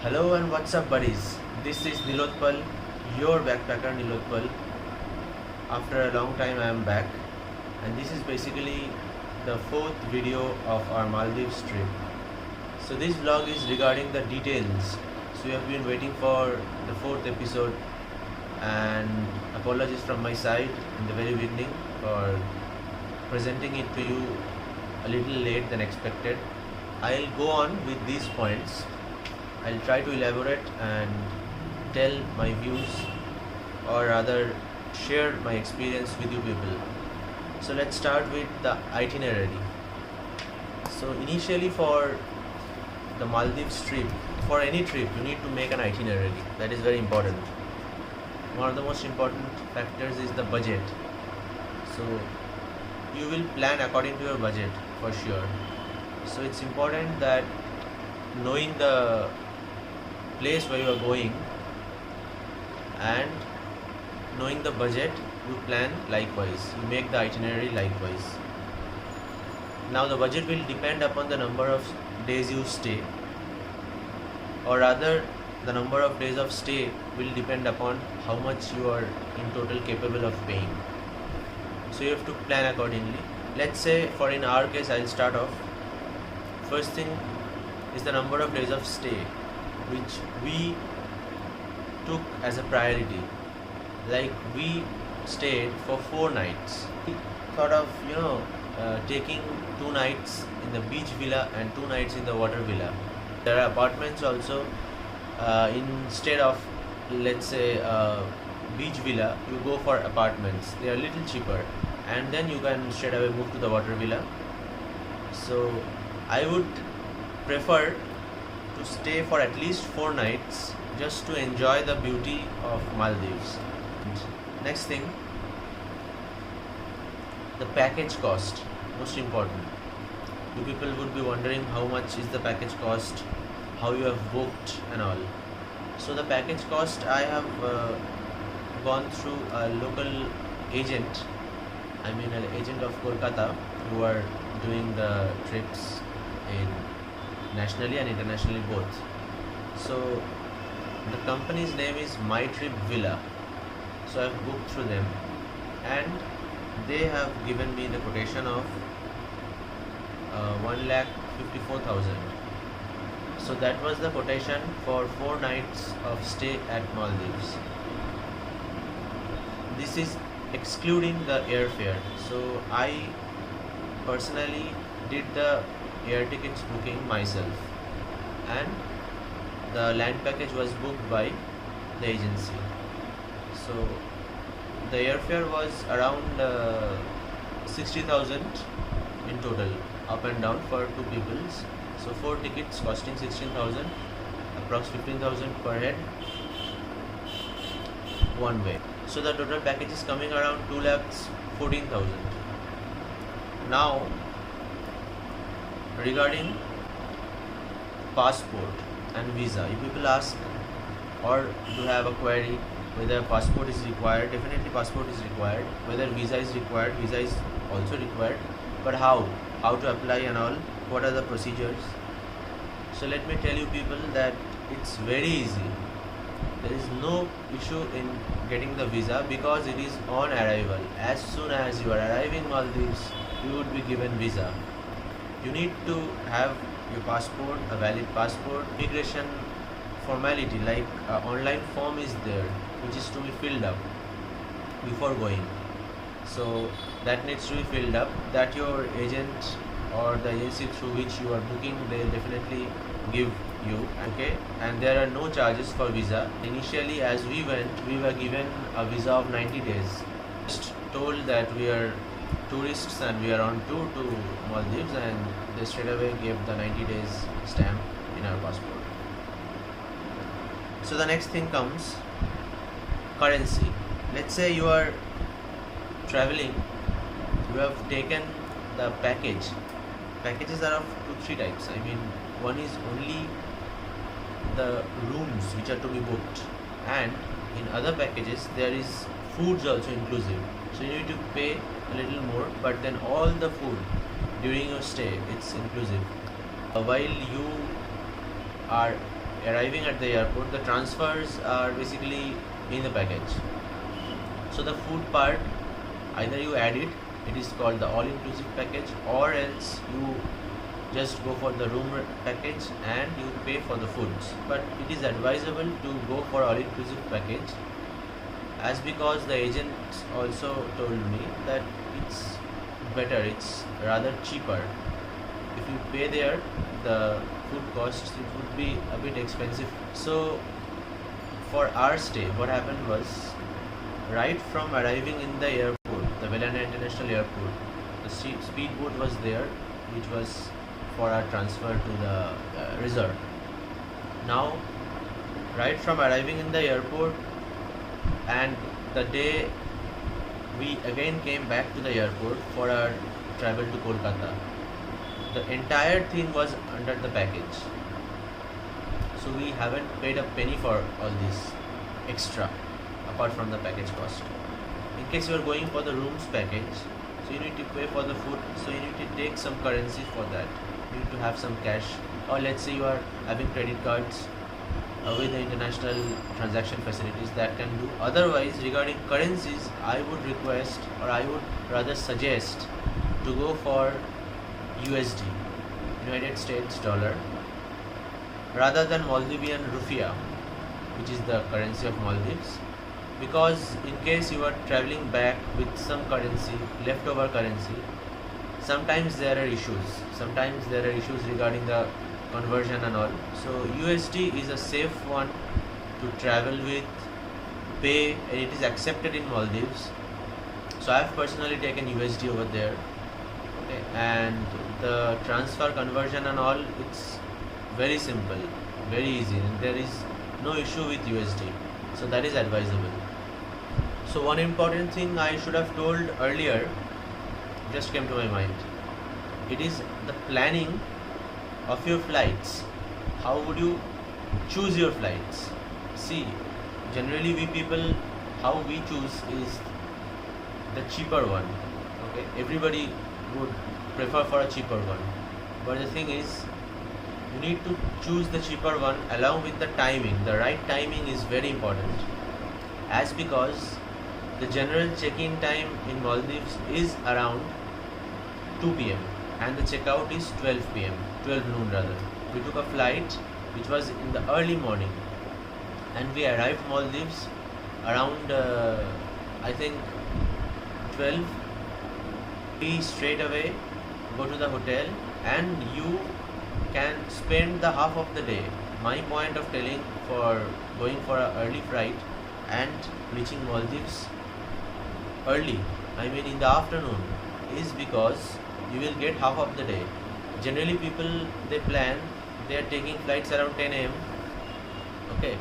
Hello and what's up, buddies? This is Nilotpal, your backpacker Nilotpal. After a long time I am back, and this is basically the fourth video of our Maldives trip. So this vlog is regarding the details. So you have been waiting for the fourth episode, and apologies from my side in the very beginning for presenting it to you a little late than expected. I'll go on with these points. I'll try to elaborate and tell my views, or rather share my experience with you people. So let's start with the itinerary. So initially, for the Maldives trip, for any trip you need to make an itinerary. That is very important. One of the most important factors is the budget. So you will plan according to your budget for sure. So it's important that knowing the place where you are going and knowing the budget, you plan likewise, you make the itinerary likewise. Now the budget will depend upon the number of days you stay, or rather the number of days of stay will depend upon how much you are in total capable of paying. So you have to plan accordingly. Let's say for in our case, I'll start off. First thing is the number of days of stay, which we took as a priority. Like we stayed for 4 nights. We thought of taking 2 nights in the beach villa and 2 nights in the water villa. There are apartments also. Instead of, let's say, beach villa, you go for apartments. They are a little cheaper, and then you can straight away move to the water villa. So I would prefer to stay for at least 4 nights just to enjoy the beauty of Maldives. Next thing, the package cost, most important. You people would be wondering how much is the package cost, how you have booked and all. So the package cost, I have gone through a local agent, an agent of Kolkata, who are doing the trips in nationally and internationally both. So the company's name is My Trip Villa. So I've booked through them, and they have given me the quotation of 1,54,000. So that was the quotation for 4 nights of stay at Maldives. This is excluding the airfare. So I personally did the air tickets booking myself, and the land package was booked by the agency. So the airfare was around 60,000 in total, up and down for 2 people. So 4 tickets costing 16,000, approx 15,000 per head one way. So the total package is coming around 2,14,000. Now regarding passport and visa, if people ask or do have a query whether passport is required, definitely passport is required. Whether visa is required, visa is also required. But how to apply and all, what are the procedures? So let me tell you people that it's very easy. There is no issue in getting the visa because it is on arrival. As soon as you are arriving Maldives, you would be given visa. You need to have your passport, a valid passport. Immigration formality like online form is there, which is to be filled up before going. So that needs to be filled up. That your agent or the agency through which you are booking, they will definitely give you. Okay, and there are no charges for visa. Initially, as we went, we were given a visa of 90 days. Just told that we are tourists and we are on tour to Maldives, and they straight away gave the 90 days stamp in our passport. So the next thing comes currency. Let's say you are traveling, you have taken the package. Packages are of 2-3 types. One is only the rooms which are to be booked, and in other packages there is foods also inclusive. So you need to pay a little more, but then all the food during your stay, it's inclusive. While you are arriving at the airport, the transfers are basically in the package. So the food part, either you add it, it is called the all-inclusive package, or else you just go for the room package and you pay for the foods. But it is advisable to go for all-inclusive package, as because the agent also told me that it's better, it's rather cheaper. If you pay there, the food costs, it would be a bit expensive. So for our stay, what happened was, right from arriving in the airport, the Velana International Airport, the speedboat was there, which was for our transfer to the resort. Now, right from arriving in the airport, and the day we again came back to the airport for our travel to Kolkata, the entire thing was under the package. So we haven't paid a penny for all this extra apart from the package cost. In case you are going for the rooms package, so you need to pay for the food, so you need to take some currency for that. You need to have some cash, or let's say you are having credit cards with the international transaction facilities, that can do. Otherwise, regarding currencies, I would request, or I would rather suggest, to go for USD, United States dollar, rather than Maldivian rupiah, which is the currency of Maldives. Because in case you are traveling back with some currency, leftover currency, sometimes there are issues. Sometimes there are issues regarding the conversion and all. So USD is a safe one to travel with, pay, and it is accepted in Maldives. So I have personally taken USD over there. Okay, and the transfer, conversion and all, it's very simple, very easy, and there is no issue with USD. So that is advisable. So one important thing I should have told earlier just came to my mind. It is the planning of your flights. How would you choose your flights? See, generally we people, how we choose is the cheaper one. Okay, everybody would prefer for a cheaper one. But the thing is, you need to choose the cheaper one along with the timing. The right timing is very important, as because the general check-in time in Maldives is around 2 p.m. and the checkout is 12 p.m. 12 noon rather. We took a flight which was in the early morning, and we arrived Maldives around I think 12. We straight away go to the hotel, and you can spend the half of the day. My point of telling for going for an early flight and reaching Maldives early, I mean in the afternoon, is because you will get half of the day. Generally people, they plan, they are taking flights around 10 a.m. Okay,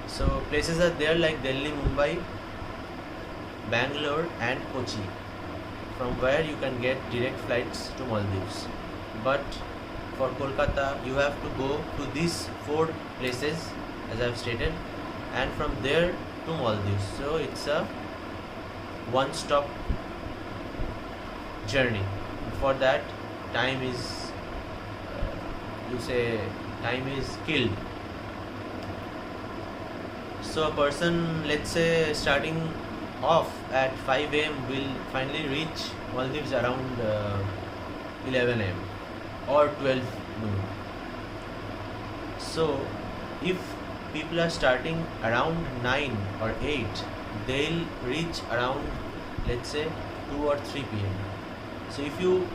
so places are there like Delhi, Mumbai, Bangalore and Kochi, from where you can get direct flights to Maldives. But for Kolkata, you have to go to these 4 places as I have stated, and from there to Maldives. So it's a one-stop journey. For that, time is time is killed. So a person, let's say starting off at 5 a.m. will finally reach Maldives around 11 a.m. or 12 noon. So if people are starting around 9 or 8, they'll reach around, let's say, 2 or 3 p.m. So if you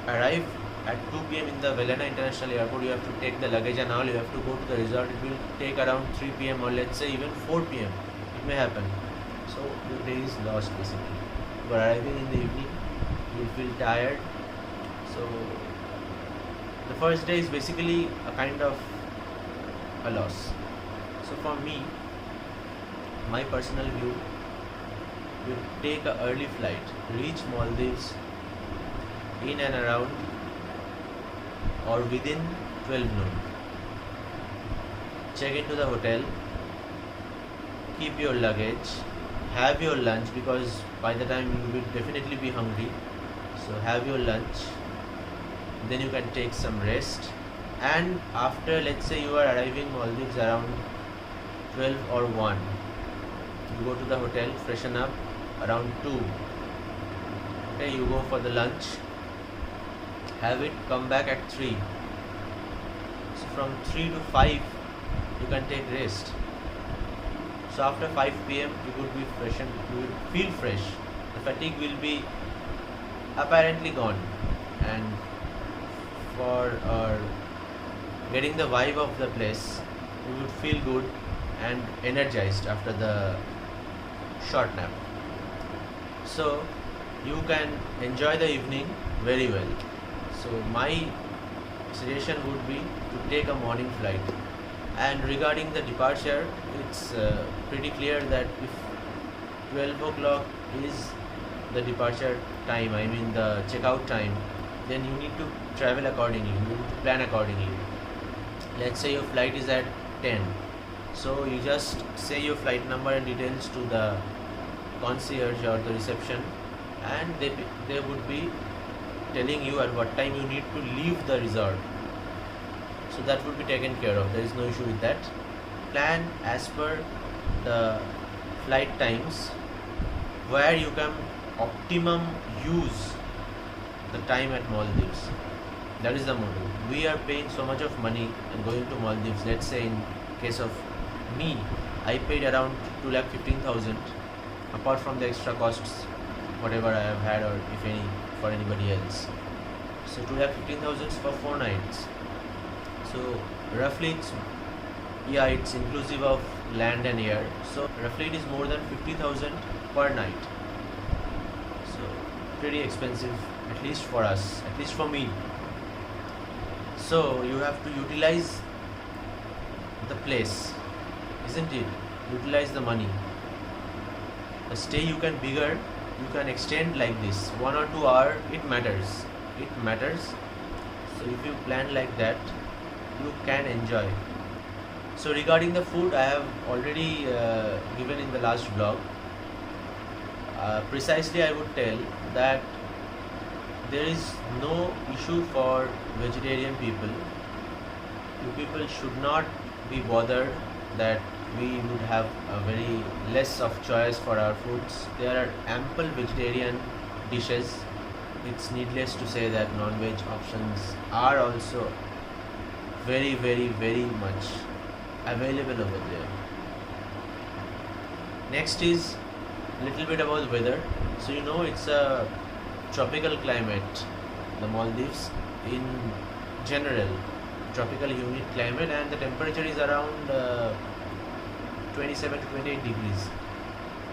arrive at 2 p.m. in the Velana International Airport, you have to take the luggage and all, you have to go to the resort. It will take around 3 p.m. or let's say even 4 p.m. It may happen. So your day is lost basically. You are arriving in the evening, you will feel tired. So the first day is basically a kind of a loss. So for me, my personal view, you take an early flight, reach Maldives in and around or within 12 noon. Check into the hotel, keep your luggage, have your lunch, because by the time you will definitely be hungry. So have your lunch, then you can take some rest, And after, let's say you are arriving Maldives around 12 or 1, you go to the hotel, freshen up around 2. Okay, you go for the lunch, have it, come back at 3. So from 3 to 5 you can take rest. So after 5 p.m. you would be fresh and you will feel fresh. The fatigue will be apparently gone, and for getting the vibe of the place, you would feel good and energized after the short nap. So you can enjoy the evening very well. So my suggestion would be to take a morning flight. And regarding the departure, it's pretty clear that if 12 o'clock is the departure time, I mean the checkout time, then you need to travel accordingly, you need to plan accordingly. Let's say your flight is at 10, so you just say your flight number and details to the concierge or the reception, and they would be telling you at what time you need to leave the resort. So that would be taken care of. There is no issue with that. Plan as per the flight times where you can optimum use the time at Maldives. That is the motto. We are paying so much of money and going to Maldives. Let's say in case of me, I paid around 2,15,000 apart from the extra costs whatever I have had, or if any for anybody else. So 2,15,000 for 4 nights. So roughly it's inclusive of land and air. So roughly it is more than 50,000 per night. So pretty expensive, at least for us, at least for me. So you have to utilize the place, isn't it? Utilize the money. The stay you can bigger, you can extend like this, 1 or 2 hours. It matters. It matters. So if you plan like that, you can enjoy. So regarding the food, I have already given in the last vlog. Precisely I would tell that there is no issue for vegetarian people. You people should not be bothered that we would have a very less of choice for our foods. There are ample vegetarian dishes. It's needless to say that non-veg options are also very, very, very much available over there. Next is a little bit about weather. So you know it's a tropical climate, the Maldives in general, tropical humid climate, and the temperature is around 27 to 28 degrees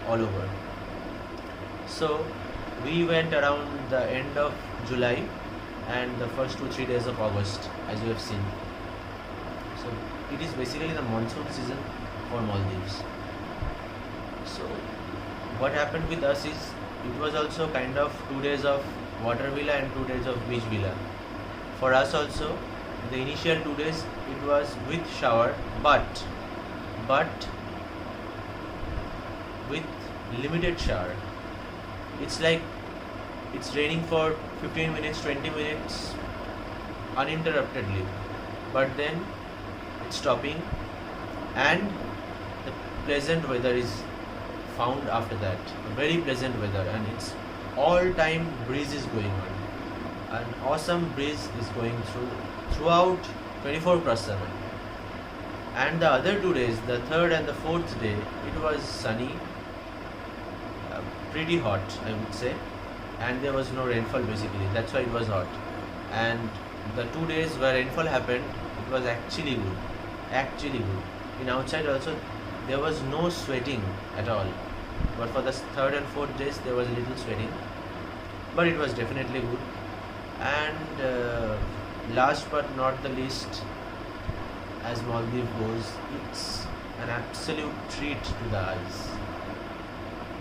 all over. So we went around the end of July and the first 2-3 days of August, as you have seen. So it is basically the monsoon season for Maldives. So what happened with us is, it was also kind of 2 days of water villa and 2 days of beach villa. For us also, the initial 2 days it was with shower, but with limited shower. It's like it's raining for 15 minutes, 20 minutes uninterruptedly, but then it's stopping and the pleasant weather is found after that. A very pleasant weather, and it's all time breeze is going on. An awesome breeze is going throughout 24/7. And the other 2 days, the third and the fourth day, it was sunny, pretty hot I would say, and there was no rainfall basically. That's why it was hot. And the 2 days where rainfall happened, it was actually good. Actually good. In outside also there was no sweating at all. But for the third and fourth days there was a little sweating. But it was definitely good. And last but not the least, as Maldives goes, it's an absolute treat to the eyes.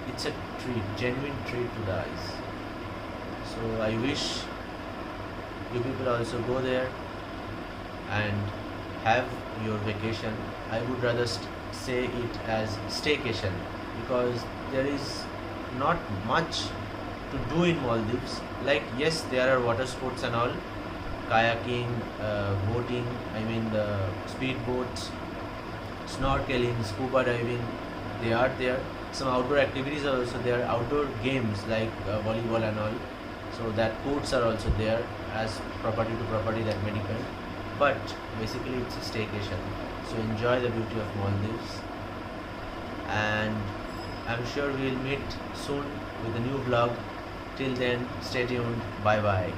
It's a treat, genuine treat to the eyes. So I wish you people also go there and have your vacation. I would rather say it as staycation, because there is not much to do in Maldives. Like, yes, there are water sports and all, kayaking, boating, I mean the speedboats, snorkeling, scuba diving, they are there. Some outdoor activities are also there, outdoor games like volleyball and all. So that courts are also there as property to property that may depend. But basically it's a staycation. So enjoy the beauty of Maldives, and I'm sure we'll meet soon with a new vlog. Till then, stay tuned. Bye bye.